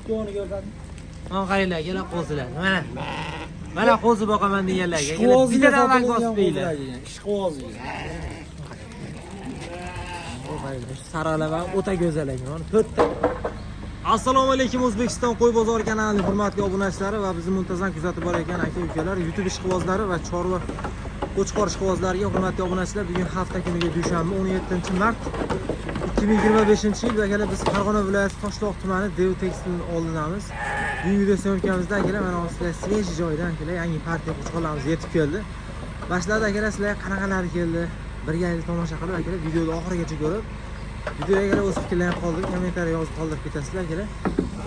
Ishquvoni ko'rsatdim. Mana qaranglar, kela qo'zilar. Mana qo'zi boqaman deganlarga. Ishqvoziga Bittadan bosib deylar. Ishqvoziga. Saralava o'ta go'zal ekan. 4 ta. Assalomu alaykum O'zbekiston qo'y bozori kanalining hurmatli obunachilari va bizni muntazam kuzatib borayotgan aka-ukalar, YouTube ishqibozlari va chorva qo'chqor ishqibozlariga hurmatli obunachilar, bugun hafta kuniga dushanba 17-mart 2025-yil va biz Farg'ona viloyati Toshloq tumani Dev Tekstil oldinamiz. Bugungi video syomkamizda akalar mana sizlar svesh joydan akalar yangi partiya qo'chqorlarimiz yetib keldi. Boshlarda akalar sizlarga qanaqalari keldi? Birgalikda tomosha qilib akalar videoni oxirigacha ko'rib, videoga o'z fikrlaringizni qoldirib, kommentariy yozib qoldirib ketasizlar akalar.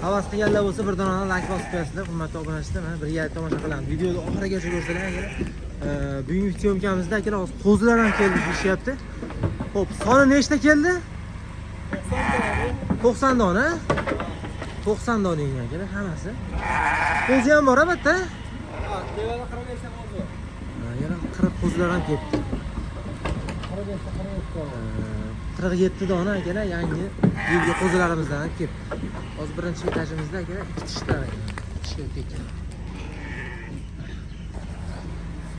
Havas qilganlar bo'lsa bir dona like bosib qo'yasizlar. Hurmatli obunachilar, mana birgalikda tomosha qilamiz. Videoni oxirigacha ko'rsanglar akalar. Bugungi syomkamizda akalar qo'zilar ham keldi deyishyapti. Xo'p, soni nechta keldi? 90 dona. 90 dona ekan akalar hammasi. Qo'zi ham bor albatta. Ha, devada 45 ta qo'zi. Yana 40 qo'zilar ham keldi. 47 dona akalar yangi yilgi qo'zilarimizdan keldi. Hozir birinchi etajimizda akalar 2 tishlar ishga ketgan.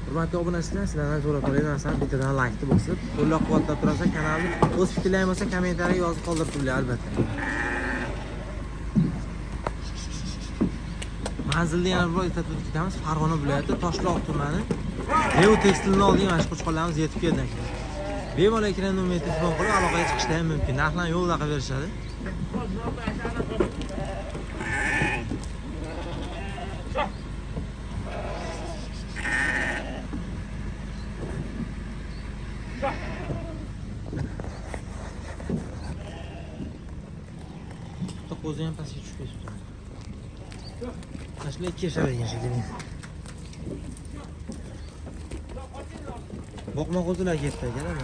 Hurmatli obunachilar, sizlardan so'rab qolaman, bittadan like bosib, qo'llab-quvvatlab turasiz, kanalni o'z fikrlaringiz bo'lsa kommentariy yozib qoldirib turinglar albatta. Manzilni yana bir eslatib ketamiz. Farg'ona viloyati Toshloq tumani Dev Tekstilni oldiga mana shu qo'chqorlarimiz yetib keldi ekan. Bemalol ekran nomeriga telefon qilib aloqaga chiqishlar ham mumkin. Narxlarni yo'lda qilib berishadi. Qo'zi ham pastga tushib ketibdi. Tashla 2 yashagan shekilli. Boqma qo'zilar ketdi akalar.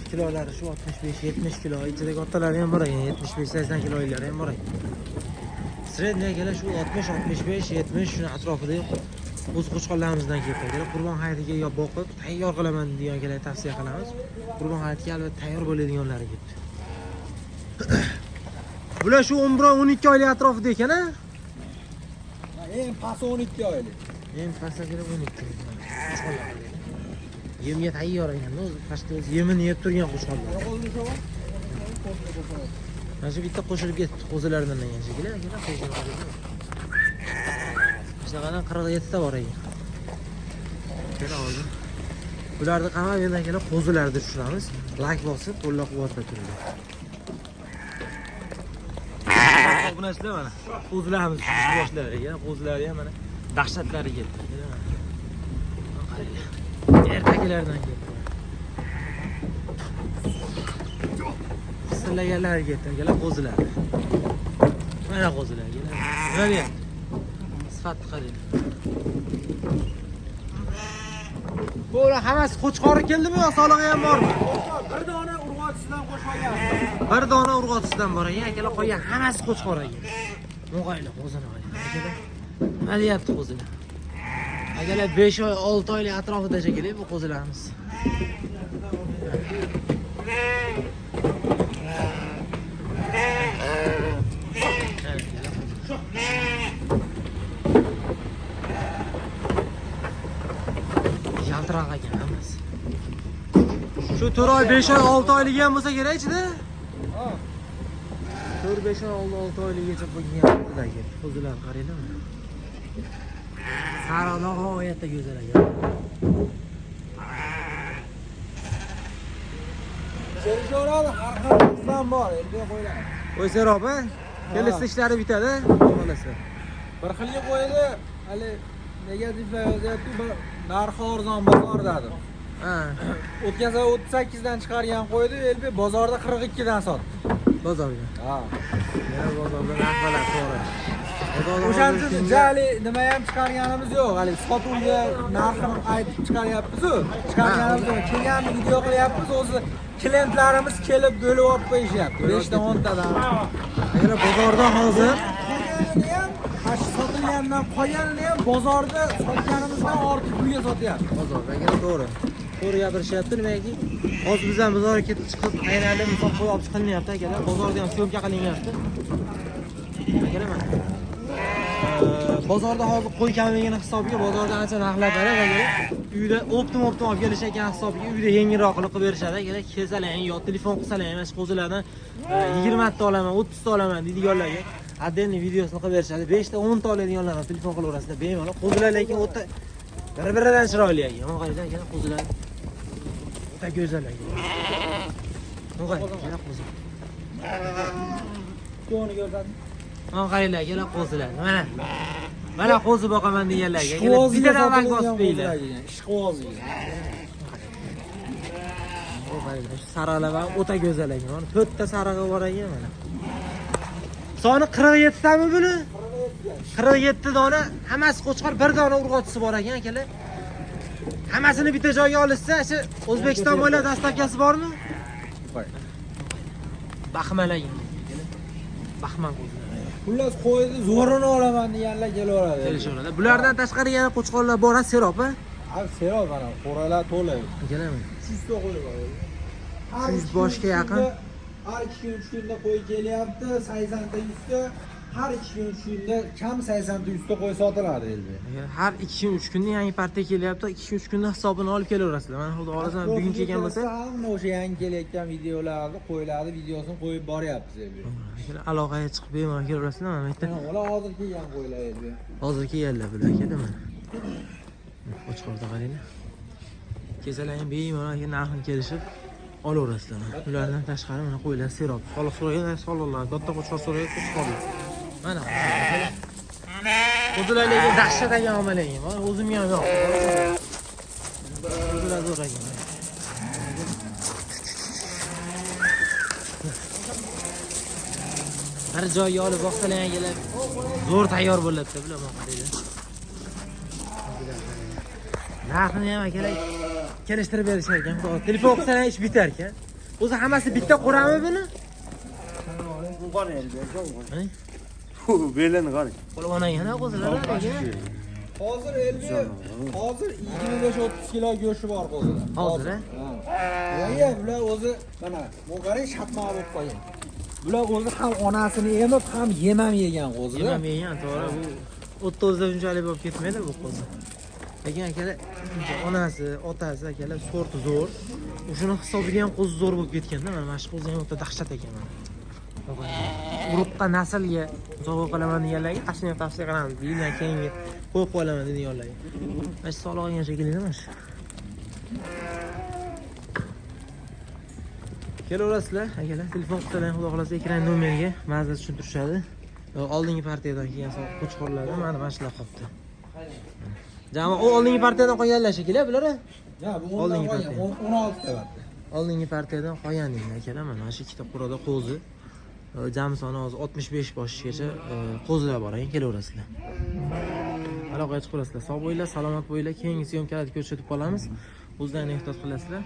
Kilolari shu 65-70 kilo, ichidagi ottalari ham bor ekan, 75-80 kilolar ham bor ekan. Sredniy akalar shu 60-65-70 shuni atrofida o'z qo'chqorlarimizdan ketdi akalar. Qurbon hayitiga yo boqib tayyor qilaman deganlarga tavsiya qilamiz. Qurbon hayitiga albatta tayyor bo'ladiganlari ketdi. Bular shu 11-12 oylik atrofida ekan-a? Eng pasti 12 oylik. Eng pasti 12. Yemga tayyor ekan-da, o'zi pastda o'zi yemini yeb turgan qo'chqorlar. Mana shu bitta qo'shilib ketdi qo'zilardan degan shekilli, akalar qo'ygan qaraydi. Shunaqadan 47 ta bor ekan. Mana hozir bularni qamab endi akalar qo'zilarni tushiramiz. Like bosib, qo'llab-quvvatlab turinglar. Obunachilar mana qo'zilarimiz tushishni boshladi ekan. Qo'zilari ham mana dahshatlari keldi. Qaranglar. Ertagilardan keldi. Silaganlar ketdi, akalar qo'zilar. Mana qo'zilar, akalar. Mana bu. Sifatni qarang. Bo'la hammasi qo'chqori keldimi yo solig'i ham bormi? Bir dona urg'ochisidan qo'shmagan. Bir dona urg'ochisidan bor ekan, akalar qolgan hammasi qo'chqor ekan. Mo'g'aylar qo'zini oling, akalar. Nima deyapti qo'zilar? Akalar 5 oy, 6 oylik atrofida shekilli bu qo'zilarimiz. Yaltiroq ekan hammasi. Shu 4 oy, 5 oy, 6 oylik ham bo'lsa kerak ichida. Ha. 4-5 oy, 6 oyligacha bo'lgan qo'zilarga. Qo'zilar qaranglar. Sariq g'oyatda go'zal ekan. Serjo'rali har xil bor, endi qo'ylar. Qo'ysa opa, kelishsa ishlari bitadi, xolasa. Bir xilga qo'ydi, hali negativlar yozyapti, bir narxi arzon bozor dedi. Ha. O'tgan safar 38 dan chiqargan qo'ydi, elbi bozorda 42 dan sotdi. Bozorga. Ha. Yana bozorda narxlar to'g'ri. O'shaning uchun jali nima ham chiqarganimiz yo'q. Hali sotuvga narxini aytib chiqaryapmiz-ku. Chiqarganimiz yo'q. Kelganni video qilyapmiz, o'zi klientlarimiz kelib bo'lib olib qo'yishyapti. 5 ta 10 tadan. Agar bozorda hozir Qolganini ham, sotilgandan qolganini ham bozorda sotganimizdan ortiq pulga sotyapti. bozorda agar to'g'ri. To'g'ri gapirishyapti, nimaki? Hozir biz ham bozorga ketib chiqib, aylanib misol qo'yib chiqilyapti akalar. Bozorda ham syomka qilinyapti. Kelaman. Bozorda hozir qo'y kamligini hisobiga bozorda ancha narxlar bor aka. Uyda optim olib kelishgan hisobiga uyda yengilroq qilib berishadi aka. Kelsalar yo telefon qilsalar mana shu qo'zilardan 20 ta olaman, 30 ta olaman deydiganlarga отдельный videosini qilib berishadi. 5 ta 10 ta oladiganlarga telefon qilaverasizlar bemalol. Qo'zilar lekin o'ta bir-biridan chiroyli aka. Mana qaraylar aka qo'zilar. O'ta go'zal aka. Mana qaraylar qo'zi. Yo'qni ko'rsating. Mana qaranglar aka qo'zilar. Mana qo'zi boqaman deganlarga. Ishqo'ziga Bittadan bank bosib beylar. Ishqo'ziga. Saralar ham o'ta go'zal ekan. Mana 4 ta sarig'i bor ekan mana. Soni 47 tami buni? 47 dona, hammasi qo'chqor, bir dona urg'ochisi bor ekan akalar. Hammasini bitta joyga olishsa, shu O'zbekiston bo'ylab dastavkasi bormi? Qo'y. Baxmal ekan. Baxman qo'zilar. Xullas qo'yni zo'rini olaman deganlar kelaveradi. Kelishaveradi. Bulardan tashqari yana qo'chqorlar bor, serob, ha? Abi serob mana, qo'ralar to'la. Keladimi? 300 ta qo'y bor. 100 boshga yaqin. Har 2 kun 3 kunda qo'y kelyapti, 80 ta 100 ta. Har 2 kun 3 kunda kam 80 ta 100 ta qo'y sotiladi endi. Har 2-3 kunda yangi partiya kelyapti. 2-3 kunda hisobini olib kelaverasizlar. Mana xudo xohlasa bugun kelgan bo'lsa, hamma o'sha yangi kelayotgan videolarni, qo'ylarni videosini qo'yib boryapmiz endi. aloqaga chiqib bemalol kelaverasizlar. Mana bu yerda Ular hozir kelgan qo'ylar endi. hozir kelganlar bular keldimi? Qo'chqorda qaranglar. Kelsalar ham bemalol narxini kelishib olaverasizlar. Ulardan tashqari mana qo'ylar serob. Soliq so'ragan soliqlar, katta qo'chqor so'ragan qo'chqorlar. Mana qo'zilarga dahshat ekan omalangan. Mana o'zimga ham yo'q. Qo'zilar zo'r ekan. Har joyga olib boqsalar ham keladi. Zo'r tayyor bo'ladi-da, bilaman qaranglar. Narxini ham kerak kelishtirib berishar ekan. Telefon qilsalar ish bitar ekan. O'zi hammasi bitta qo'rami buni? Qora elbek. Mana Belini qara. qo'lib onagan qo'zilar ekan. Hozir elbek, hozir 25-30 kilo go'shti bor qo'zilar. Hozir, ha? Ha. Bular o'zi mana bu qarang shatma bo'lib qolgan. Bular o'zi ham onasini emib, ham yemam yegan qo'zilar. Yemam yegan, to'g'ri. Bu 30 da unchalik bo'lib ketmaydi bu qo'zi. Lekin akalar onasi, otasi akalar sorti zo'r. O'shuni hisobiga ham qo'zi zo'r bo'lib ketganda, mana shu qo'zi ham o'ta dahshat ekan mana. Urug'qa naslga zo'r qilaman deganlarga qashni tavsiya qilamiz. Yildan keyingi qo'yib qolaman deganlarga. Mana shu sog'lig'iga shekilli mana shu. Kelaverasizlar, akalar. Telefon qilsalar, xudo xolasa ekran nomeriga ma'zza tushuntirishadi. Oldingi partiyadan kelgan qo'chqorlardan mana shular qolibdi. Jami o oldingi partiyadan qolganlar shekilli bular. Ya bu Oldingi oldingi partiya. 16 ta bor. Oldingi partiyadan qolgan deyman akalar. Mana shu ikkita qurada qo'zi. Jami soni hozir 65 boshgacha qo'zilar bor ekan, kelaverasizlar. Aloqaga chiqasizlar. Sog' bo'linglar, salomat bo'linglar. Keyingi syomkalarni ko'rsatib qolamiz. O'zlaringizni ehtiyot qilasizlar.